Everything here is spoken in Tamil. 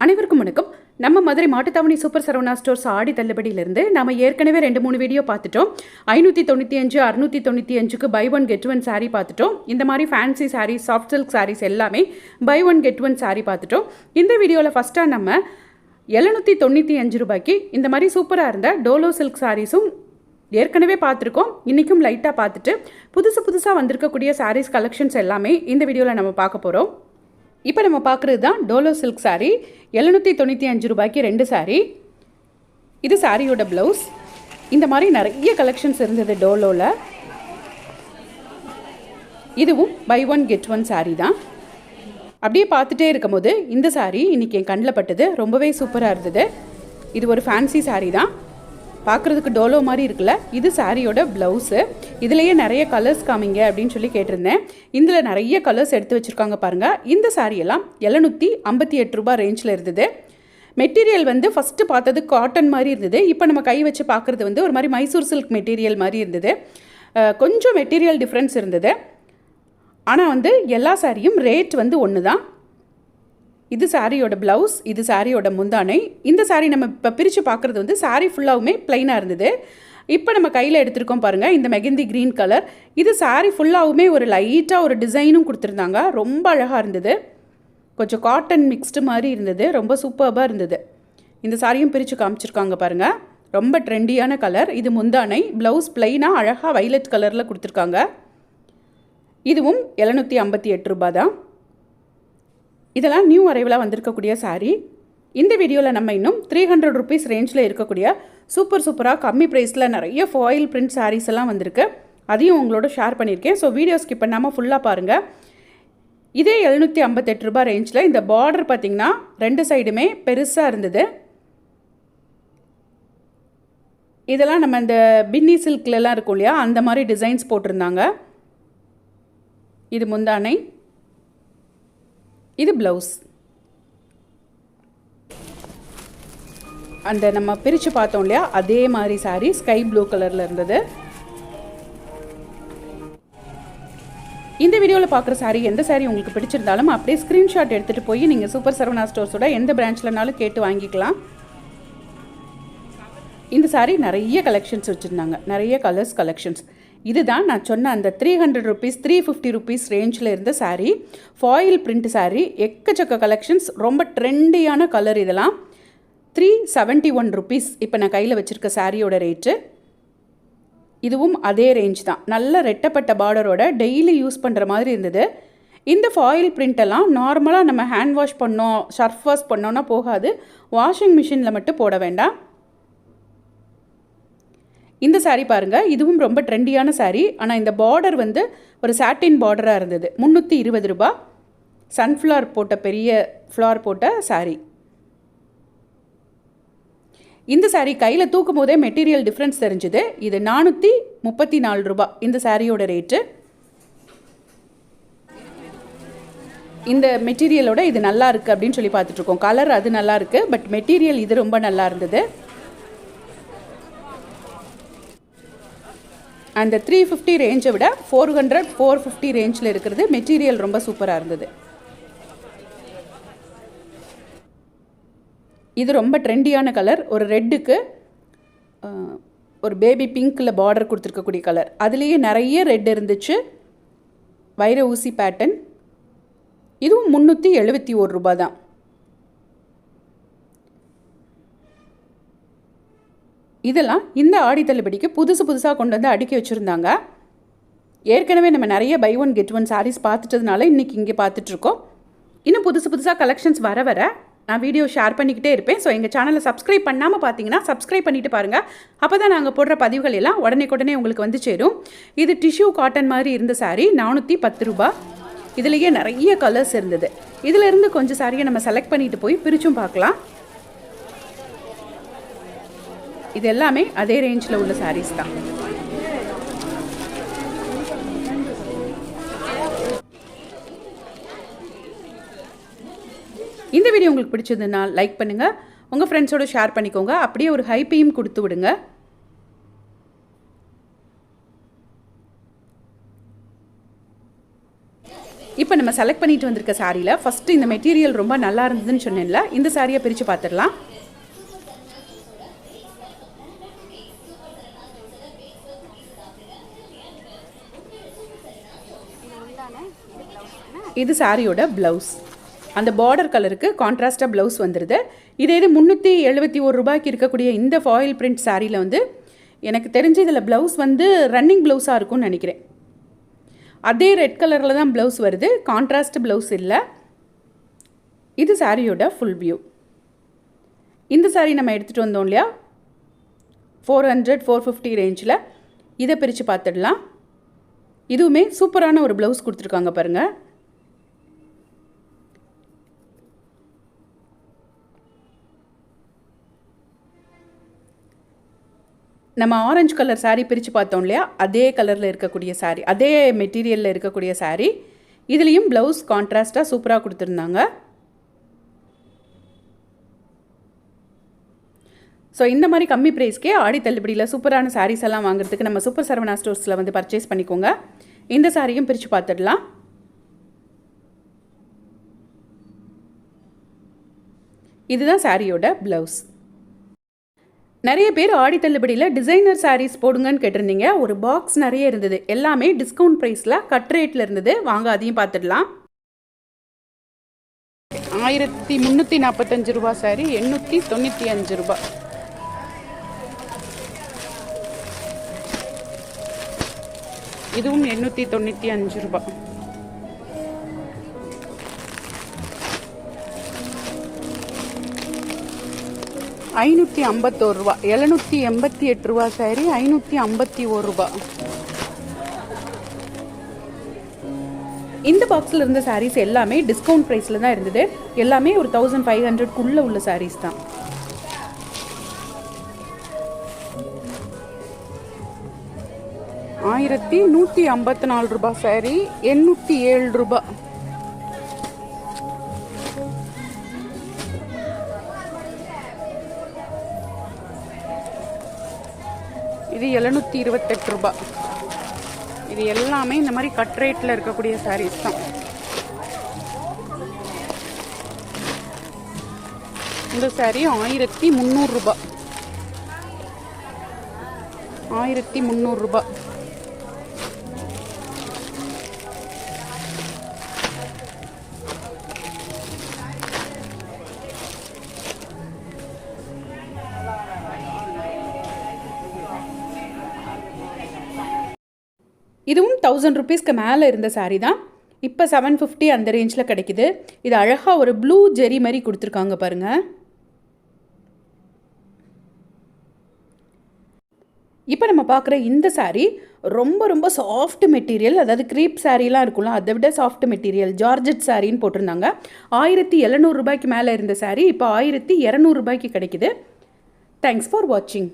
அனைவருக்கும் வணக்கம். நம்ம மதுரை மாட்டுத்தாவணி சூப்பர் சரவணா ஸ்டோர்ஸ் ஆடி தள்ளுபடியிலிருந்து நம்ம ஏற்கனவே 2-3 வீடியோ பார்த்துட்டோம். 595, 695க்கு buy one get one sari பார்த்துட்டோம். இந்த மாதிரி fancy sari, soft silk saris எல்லாமே buy one get one sari பார்த்துட்டோம். இந்த வீடியோவில் ஃபஸ்ட்டாக நம்ம 795 ரூபாய்க்கு இந்த மாதிரி சூப்பராக இருந்த டோலோ சில்க் சாரீஸும் ஏற்கனவே பார்த்துருக்கோம். இன்றைக்கும் லைட்டாக பார்த்துட்டு புதுசாக வந்திருக்கக்கூடிய சாரீஸ் கலெக்ஷன்ஸ் எல்லாமே இந்த வீடியோவில் நம்ம பார்க்க போகிறோம். இப்போ நம்ம பார்க்குறது தான் டோலோ சில்க் சாரீ. 795 ரூபாய்க்கு 2 சாரீ. இது சாரியோட ப்ளவுஸ். இந்த மாதிரி நிறைய கலெக்ஷன்ஸ் இருந்தது டோலோவில். இதுவும் buy one get one sari தான். அப்படியே பார்த்துட்டே இருக்கும் போது இந்த சாரீ இன்றைக்கி என் கண்ணில் பட்டது. ரொம்பவே சூப்பராக இருந்தது. இது ஒரு ஃபேன்சி சாரீ தான். பார்க்குறதுக்கு டோலோ மாதிரி இருக்குல்ல. இது சாரியோட ப்ளவுஸு. இதுலேயே நிறைய கலர்ஸ் காமிங்க அப்படின்னு சொல்லி கேட்டிருந்தேன். இதில் நிறைய கலர்ஸ் எடுத்து வச்சுருக்காங்க பாருங்கள். இந்த சாரியெல்லாம் 758 ரூபா ரேஞ்சில் இருந்தது. மெட்டீரியல் வந்து ஃபஸ்ட்டு பார்த்தது காட்டன் மாதிரி இருந்தது. இப்போ நம்ம கை வச்சு பார்க்குறது வந்து ஒரு மாதிரி மைசூர் சில்க் மெட்டீரியல் மாதிரி இருந்தது. கொஞ்சம் மெட்டீரியல் டிஃப்ரென்ஸ் இருந்தது. ஆனால் வந்து எல்லா சாரியும் ரேட் வந்து ஒன்று தான். இது சாரியோட ப்ளவுஸ், இது சாரியோட முந்தானை. இந்த சாரீ நம்ம இப்போ பிரித்து பார்க்குறது வந்து சாரீ ஃபுல்லாகவுமே ப்ளைனாக இருந்தது. இப்போ நம்ம கையில் எடுத்துருக்கோம் பாருங்கள், இந்த மெகந்தி க்ரீன் கலர். இது சாரீ ஃபுல்லாகவுமே ஒரு லைட்டாக ஒரு டிசைனும் கொடுத்துருந்தாங்க. ரொம்ப அழகாக இருந்தது. கொஞ்சம் காட்டன் மிக்ஸ்டு மாதிரி இருந்தது. ரொம்ப சூப்பராக இருந்தது. இந்த சாரியும் பிரித்து காமிச்சிருக்காங்க பாருங்கள். ரொம்ப ட்ரெண்டியான கலர். இது முந்தானை. ப்ளவுஸ் ப்ளைனாக அழகாக வைலட் கலரில் கொடுத்துருக்காங்க. இதுவும் 758 ரூபா தான். இதெல்லாம் நியூ அரைவலாக வந்திருக்கக்கூடிய சாரீ. இந்த வீடியோவில் நம்ம இன்னும் 300 ருபீஸ் ரேஞ்சில் இருக்கக்கூடிய சூப்பராக கம்மி ப்ரைஸில் நிறைய ஃபாயில் பிரிண்ட் சாரீஸ் எல்லாம் வந்திருக்கு. அதையும் உங்களோட ஷேர் பண்ணியிருக்கேன். ஸோ வீடியோ ஸ்கிப் பண்ணாமல் ஃபுல்லாக பாருங்கள். இதே 758 ரூபா ரேஞ்சில் இந்த பார்டர் பார்த்திங்கன்னா 2 சைடுமே பெருசாக இருந்தது. இதெல்லாம் நம்ம இந்த பின்னி சில்க்லலாம் இருக்கும் இல்லையா, அந்த மாதிரி டிசைன்ஸ் போட்டிருந்தாங்க. இது முந்தானை, இது ப்ளவுஸ். அந்த நம்ம பிரித்து பார்த்தோம் இல்லையா, அதே மாதிரி சாரீ ஸ்கை ப்ளூ கலரில் இருந்தது. இந்த வீடியோவில் பார்க்குற சாரீ எந்த சாரீ உங்களுக்கு பிடிச்சிருந்தாலும் அப்படியே ஸ்க்ரீன்ஷாட் எடுத்துகிட்டு போய் நீங்கள் சூப்பர் சரவணா ஸ்டோர்ஸோட எந்த பிரான்ச்லனாலும் கேட்டு வாங்கிக்கலாம். இந்த சாரீ நிறைய கலெக்ஷன்ஸ் வச்சுருந்தாங்க, நிறைய கலர்ஸ் கலெக்ஷன்ஸ். இதுதான் நான் சொன்ன அந்த 300 ருபீஸ் 350 ருபீஸ் ரேஞ்சில் இருந்த சாரீ. Foil print sari. எக்கச்சக்க கலெக்ஷன்ஸ். ரொம்ப ட்ரெண்டியான கலர். இதெல்லாம் 371 ருபீஸ் இப்போ நான் கையில் வச்சுருக்க சாரியோட ரேட்டு. இதுவும் அதே ரேஞ்ச் தான். நல்ல ரெட்டப்பட்ட பார்டரோட டெய்லி யூஸ் பண்ணுற மாதிரி இருந்தது. இந்த ஃபாயில் பிரிண்டெல்லாம் நார்மலாக நம்ம ஹேண்ட் வாஷ் பண்ணோம், ஷர்ஃப் வாஷ் பண்ணோன்னா போகாது. வாஷிங் மிஷினில் மட்டும் போட வேண்டாம். இந்த சாரீ பாருங்கள். இதுவும் ரொம்ப ட்ரெண்டியான சாரீ. ஆனால் இந்த பார்டர் வந்து ஒரு சாட்டின் பார்டராக இருந்தது. 320 ரூபா. சன்ஃப்ளவர் போட்ட பெரிய ஃப்ளார் போட்ட சாரீ. இந்த சாரீ கையில் தூக்கும் போதே மெட்டீரியல் டிஃப்ரென்ஸ் தெரிஞ்சுது. இது 434 ரூபா இந்த சாரியோட ரேட்டு. இந்த மெட்டீரியலோட இது நல்லா இருக்குது அப்படின்னு சொல்லி பார்த்துட்ருக்கோம். கலர் அது நல்லா இருக்குது, பட் மெட்டீரியல் இது ரொம்ப நல்லா இருந்தது. அந்த 350 ரேஞ்சை விட 400-450 ரேஞ்சில் இருக்கிறது. மெட்டீரியல் ரொம்ப சூப்பராக இருந்தது. இது ரொம்ப ட்ரெண்டியான கலர். ஒரு ரெட்டுக்கு ஒரு பேபி பிங்க்கில் பார்டர் கொடுத்துருக்கக்கூடிய கலர். அதுலேயே நிறைய ரெட் இருந்துச்சு. வைர ஊசி பேட்டர்ன். இதுவும் 371 ரூபா தான். இதெல்லாம் இந்த ஆடி தள்ளுபடிக்கு புதுசாக கொண்டு வந்து அடுக்கி வச்சுருந்தாங்க. ஏற்கனவே நம்ம நிறைய buy one get one saris பார்த்துட்டதுனால இன்றைக்கி இங்கே பார்த்துட்ருக்கோம். இன்னும் புதுசாக கலெக்ஷன்ஸ் வர நான் வீடியோ ஷேர் பண்ணிக்கிட்டே இருப்பேன். ஸோ எங்கள் சேனலை சப்ஸ்கிரைப் பண்ணாமல் பார்த்தீங்கன்னா சப்ஸ்கிரைப் பண்ணிவிட்டு பாருங்கள். அப்போ தான் நாங்கள் போடுற பதிவுகள் எல்லாம் உடனே உங்களுக்கு வந்து சேரும். இது டிஷ்யூ காட்டன் மாதிரி இருந்த சாரீ. 410 ரூபா. இதுலேயே நிறைய கலர்ஸ் இருந்தது. இதிலேருந்து கொஞ்சம் சாரியை நம்ம செலக்ட் பண்ணிட்டு போய் பிரிச்சும் பார்க்கலாம். இது எல்லாமே அதே ரேஞ்சில் உள்ள சாரீஸ் தான். இந்த வீடியோ உங்களுக்கு பிடிச்சதுன்னா லைக் பண்ணுங்கள், உங்கள் ஃப்ரெண்ட்ஸோட ஷேர் பண்ணிக்கோங்க. அப்படியே ஒரு ஹைப்பையும் கொடுத்து விடுங்க. இப்போ நம்ம நம்ம செலக்ட் பண்ணிட்டு வந்திருக்க சாரியில் ஃபஸ்ட்டு இந்த மெட்டீரியல் ரொம்ப நல்லா இருந்ததுன்னு சொன்னேன்ல, இந்த சாரியை பிரித்து பார்த்துடலாம். இது சாரியோட ப்ளவுஸ். அந்த பார்டர் கலருக்கு கான்ட்ராஸ்டாக ப்ளவுஸ் வந்துடுது. இதே இது 371 ரூபாய்க்கு இருக்கக்கூடிய இந்த ஃபாயில் பிரிண்ட் சாரியில் வந்து எனக்கு தெரிஞ்சு இதில் ப்ளவுஸ் வந்து ரன்னிங் ப்ளவுஸாக இருக்கும்னு நினைக்கிறேன். அதே ரெட் கலரில் தான் ப்ளவுஸ் வருது, கான்ட்ராஸ்ட் ப்ளவுஸ் இல்லை. இது சாரியோட ஃபுல் வியூ. இந்த சாரி நம்ம எடுத்துகிட்டு வந்தோம் இல்லையா 400-450 ரேஞ்சில், இதை பிரித்து பார்த்துடலாம். இதுவுமே சூப்பரான ஒரு ப்ளவுஸ் கொடுத்துருக்காங்க பாருங்கள். நம்ம ஆரஞ்சு கலர் சாரீ பிரித்து பார்த்தோம் இல்லையா, அதே கலரில் இருக்கக்கூடிய சாரீ, அதே மெட்டீரியலில் இருக்கக்கூடிய சாரீ. இதுலேயும் ப்ளவுஸ் கான்ட்ராஸ்ட்டாக சூப்பராக கொடுத்துருந்தாங்க. ஸோ இந்த மாதிரி கம்மி ப்ரைஸ்க்கே ஆடி தள்ளுபடியில் சூப்பரான சாரீஸ் எல்லாம் வாங்குறதுக்கு நம்ம சூப்பர் சரவணா ஸ்டோர்ஸில் வந்து பர்ச்சேஸ் பண்ணிக்கோங்க. இந்த சாரியும் பிரித்து பார்த்துடலாம். இதுதான் சாரியோட ப்ளவுஸ். நிறைய பேர் ஆடி தள்ளுபடியில் டிசைனர் சாரீஸ் போடுங்கன்னு கேட்டிருந்தீங்க. ஒரு பாக்ஸ் நிறைய இருந்தது, எல்லாமே டிஸ்கவுண்ட் ப்ரைஸில் கட் ரேட்டில் இருந்தது. வாங்க அதையும் பார்த்துடலாம். 1345 ரூபா சாரி 895 ரூபா. இதுவும் 895 ரூபா. ரூபா 788 ரூபா சாரி 551 ரூபா. இந்த பாக்ஸில் இருந்த சாரீஸ் எல்லாமே டிஸ்கவுண்ட் ப்ரைஸில் தான் இருந்தது. எல்லாமே ஒரு 1500க்குள்ளே உள்ள சாரீஸ் தான். ரூபா சாரி 807 ரூபா. இது 728 ரூபா. இது எல்லாமே இந்த மாதிரி கட் ரேட்டில் இருக்கக்கூடிய சாரீஸ் தான். இந்த சாரி 1300 ரூபா. 1300 ரூபா. இதுவும் 1000 ருபீஸ்க்கு மேலே இருந்த சாரீ தான். இப்போ 750 அந்த ரேஞ்சில் கிடைக்குது. இது அழகாக ஒரு ப்ளூ ஜெரி மாதிரி கொடுத்துருக்காங்க பாருங்கள். இப்போ நம்ம பார்க்குற இந்த சாரீ ரொம்ப ரொம்ப சாஃப்ட் மெட்டீரியல், அதாவது க்ரீப் சாரீலாம் இருக்கும்ல, அதை விட சாஃப்ட் மெட்டீரியல் ஜார்ஜெட் சாரின்னு போட்டிருந்தாங்க. 1700 ரூபாய்க்கு மேலே இருந்த சாரீ இப்போ 1200 ரூபாய்க்கு கிடைக்குது. தேங்க்ஸ் ஃபார் வாட்சிங்.